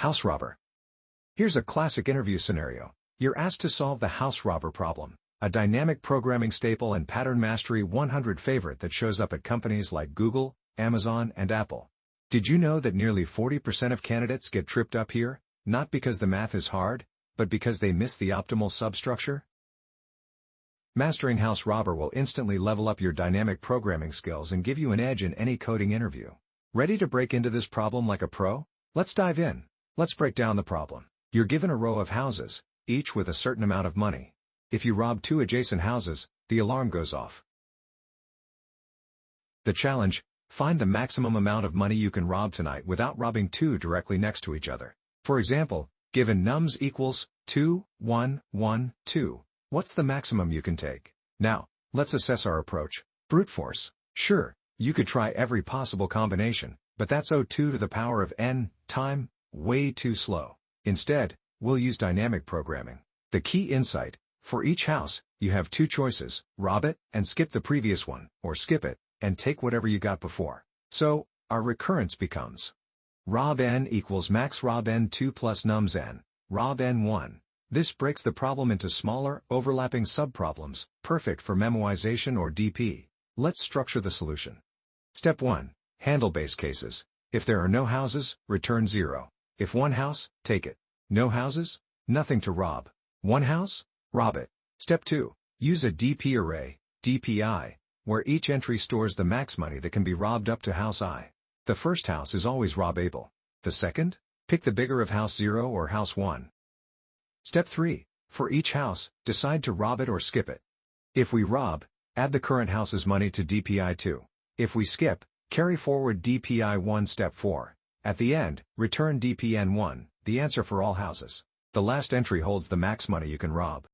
House robber. Here's a classic interview scenario. You're asked to solve the house robber problem, a dynamic programming staple and pattern mastery 100 favorite that shows up at companies like Google, Amazon, and Apple. Did you know that nearly 40% of candidates get tripped up here, not because the math is hard, but because they miss the optimal substructure? Mastering house robber will instantly level up your dynamic programming skills and give you an edge in any coding interview. Ready to break into this problem like a pro? Let's dive in. Let's break down the problem. You're given a row of houses, each with a certain amount of money. If you rob two adjacent houses, the alarm goes off. The challenge: find the maximum amount of money you can rob tonight without robbing two directly next to each other. For example, given nums equals 2, 1, 1, 2, what's the maximum you can take? Now, let's assess our approach. Brute force. Sure, you could try every possible combination, but that's 2 to the power of n time, way too slow. Instead, we'll use dynamic programming. The key insight: for each house, you have two choices: rob it and skip the previous one, or skip it and take whatever you got before. So, our recurrence becomes rob n equals max rob n2 plus nums n, rob n1. This breaks the problem into smaller, overlapping subproblems, perfect for memoization or DP. Let's structure the solution. Step 1. Handle base cases. If there are no houses, return 0. If one house, take it. No houses? Nothing to rob. One house? Rob it. Step 2. Use a DP array, DPI, where each entry stores the max money that can be robbed up to house I. The first house is always robbable. The second? Pick the bigger of house 0 or house 1. Step 3. For each house, decide to rob it or skip it. If we rob, add the current house's money to DPI 2. If we skip, carry forward DPI 1. Step 4. At the end, return DPN 1, the answer for all houses. The last entry holds the max money you can rob.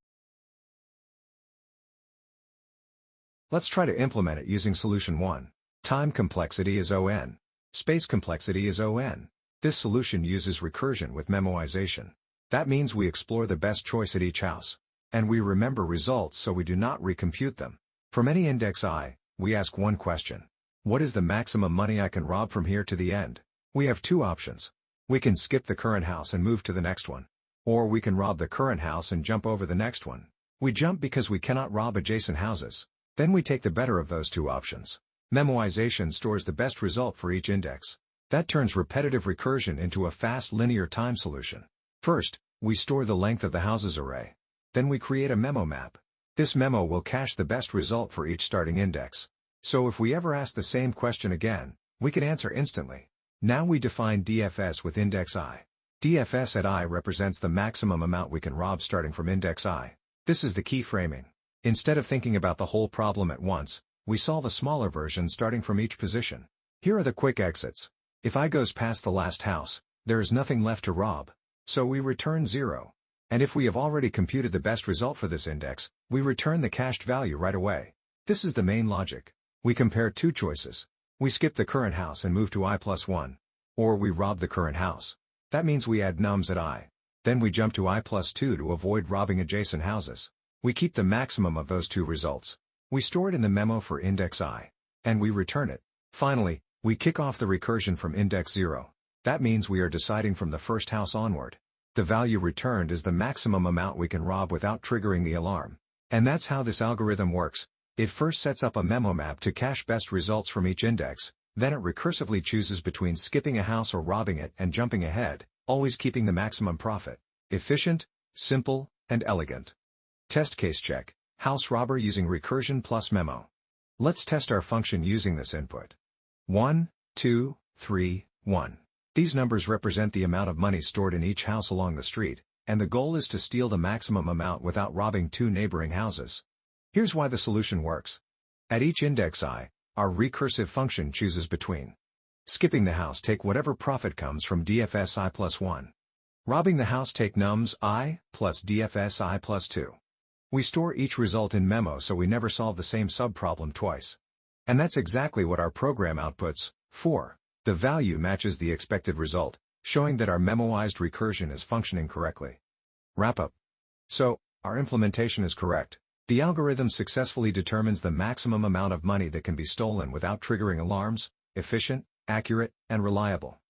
Let's try to implement it using solution 1. Time complexity is ON. Space complexity is ON. This solution uses recursion with memoization. That means we explore the best choice at each house. And we remember results so we do not recompute them. From any index I, we ask one question: what is the maximum money I can rob from here to the end? We have two options. We can skip the current house and move to the next one. Or we can rob the current house and jump over the next one. We jump because we cannot rob adjacent houses. Then we take the better of those two options. Memoization stores the best result for each index. That turns repetitive recursion into a fast linear time solution. First, we store the length of the houses array. Then we create a memo map. This memo will cache the best result for each starting index. So if we ever ask the same question again, we can answer instantly. Now we define DFS with index I. DFS at I represents the maximum amount we can rob starting from index I. This is the key framing. Instead of thinking about the whole problem at once, we solve a smaller version starting from each position. Here are the quick exits. If I goes past the last house, there is nothing left to rob. So we return 0. And if we have already computed the best result for this index, we return the cached value right away. This is the main logic. We compare two choices. We skip the current house and move to I plus 1. Or we rob the current house. That means we add nums at I. Then we jump to I plus 2 to avoid robbing adjacent houses. We keep the maximum of those two results. We store it in the memo for index I. And we return it. Finally, we kick off the recursion from index 0. That means we are deciding from the first house onward. The value returned is the maximum amount we can rob without triggering the alarm. And that's how this algorithm works. It first sets up a memo map to cache best results from each index, then it recursively chooses between skipping a house or robbing it and jumping ahead, always keeping the maximum profit. Efficient, simple, and elegant. Test case check. House robber using recursion plus memo. Let's test our function using this input. 1, 2, 3, 1. These numbers represent the amount of money stored in each house along the street, and the goal is to steal the maximum amount without robbing two neighboring houses. Here's why the solution works. At each index I, our recursive function chooses between skipping the house, take whatever profit comes from DFS I plus 1. Robbing the house, take nums I plus DFS I plus 2. We store each result in memo so we never solve the same subproblem twice. And that's exactly what our program outputs. 4. The value matches the expected result, showing that our memoized recursion is functioning correctly. Wrap up. So, our implementation is correct. The algorithm successfully determines the maximum amount of money that can be stolen without triggering alarms, efficient, accurate, and reliable.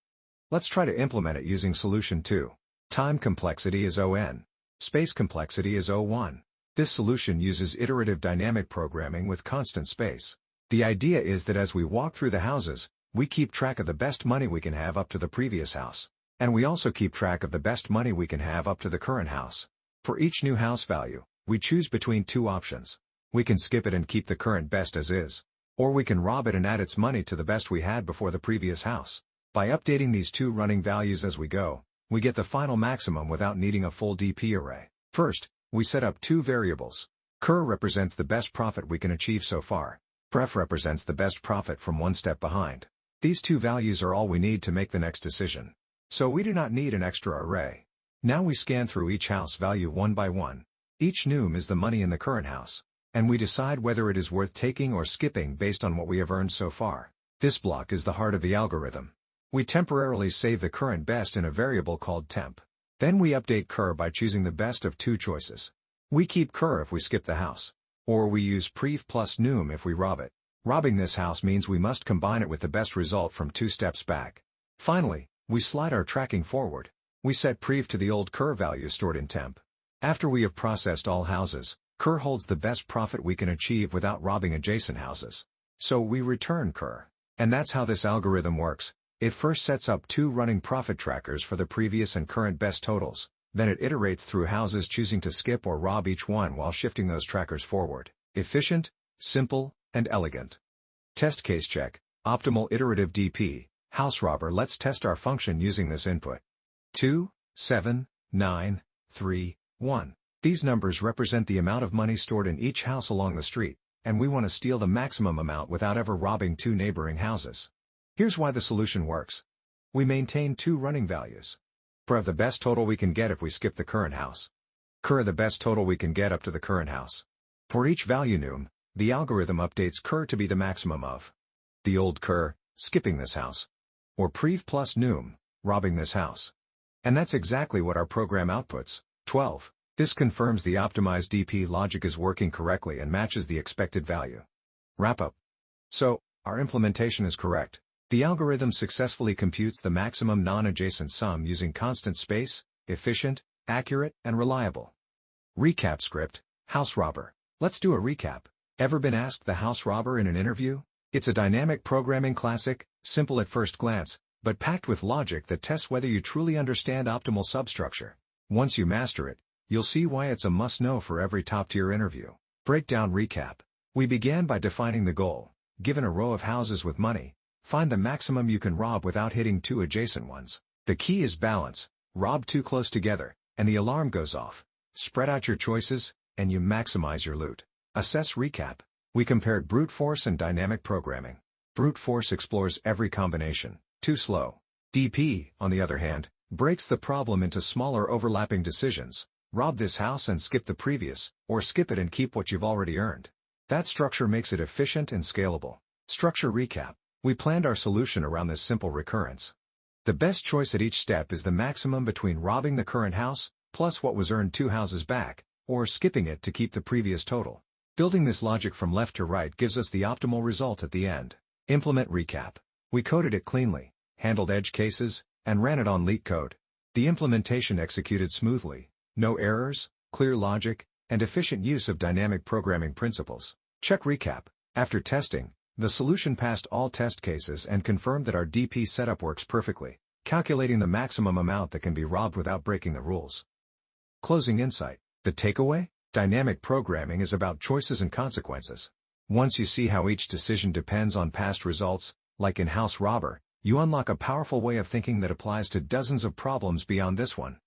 Let's try to implement it using solution 2. Time complexity is O(n). Space complexity is O(1). This solution uses iterative dynamic programming with constant space. The idea is that as we walk through the houses, we keep track of the best money we can have up to the previous house. And we also keep track of the best money we can have up to the current house. For each new house value, we choose between two options. We can skip it and keep the current best as is. Or we can rob it and add its money to the best we had before the previous house. By updating these two running values as we go, we get the final maximum without needing a full DP array. First, we set up two variables. Cur represents the best profit we can achieve so far. Pref represents the best profit from one step behind. These two values are all we need to make the next decision. So we do not need an extra array. Now we scan through each house value one by one. Each num is the money in the current house. And we decide whether it is worth taking or skipping based on what we have earned so far. This block is the heart of the algorithm. We temporarily save the current best in a variable called temp. Then we update cur by choosing the best of two choices. We keep cur if we skip the house. Or we use pref plus num if we rob it. Robbing this house means we must combine it with the best result from two steps back. Finally, we slide our tracking forward. We set pref to the old cur value stored in temp. After we have processed all houses, cur holds the best profit we can achieve without robbing adjacent houses. So we return cur. And that's how this algorithm works. It first sets up two running profit trackers for the previous and current best totals. Then it iterates through houses choosing to skip or rob each one while shifting those trackers forward. Efficient, simple, and elegant. Test case check, optimal iterative DP, house robber. Let's test our function using this input. 2, 7, 9, 3, 1. These numbers represent the amount of money stored in each house along the street, and we want to steal the maximum amount without ever robbing two neighboring houses. Here's why the solution works. We maintain two running values. Pref the best total we can get if we skip the current house. Cur the best total we can get up to the current house. For each value num, the algorithm updates cur to be the maximum of the old cur, skipping this house, or pref plus num, robbing this house. And that's exactly what our program outputs. 12. This confirms the optimized DP logic is working correctly and matches the expected value. Wrap up. So, our implementation is correct. The algorithm successfully computes the maximum non-adjacent sum using constant space, efficient, accurate, and reliable. Recap script, house robber. Let's do a recap. Ever been asked the house robber in an interview? It's a dynamic programming classic, simple at first glance, but packed with logic that tests whether you truly understand optimal substructure. Once you master it, you'll see why it's a must-know for every top-tier interview. Breakdown recap. We began by defining the goal. Given a row of houses with money, find the maximum you can rob without hitting two adjacent ones. The key is balance. Rob too close together, and the alarm goes off. Spread out your choices, and you maximize your loot. Assess recap. We compared brute force and dynamic programming. Brute force explores every combination. Too slow. DP, on the other hand, breaks the problem into smaller overlapping decisions. Rob this house and skip the previous, or skip it and keep what you've already earned. That structure makes it efficient and scalable. Structure recap. We planned our solution around this simple recurrence. The best choice at each step is the maximum between robbing the current house, plus what was earned two houses back, or skipping it to keep the previous total. Building this logic from left to right gives us the optimal result at the end. Implement recap. We coded it cleanly, handled edge cases, and ran it on LeetCode. The implementation executed smoothly. No errors, clear logic, and efficient use of dynamic programming principles. Check recap. After testing, the solution passed all test cases and confirmed that our DP setup works perfectly, calculating the maximum amount that can be robbed without breaking the rules. Closing insight. The takeaway? Dynamic programming is about choices and consequences. Once you see how each decision depends on past results, like in House Robber, you unlock a powerful way of thinking that applies to dozens of problems beyond this one.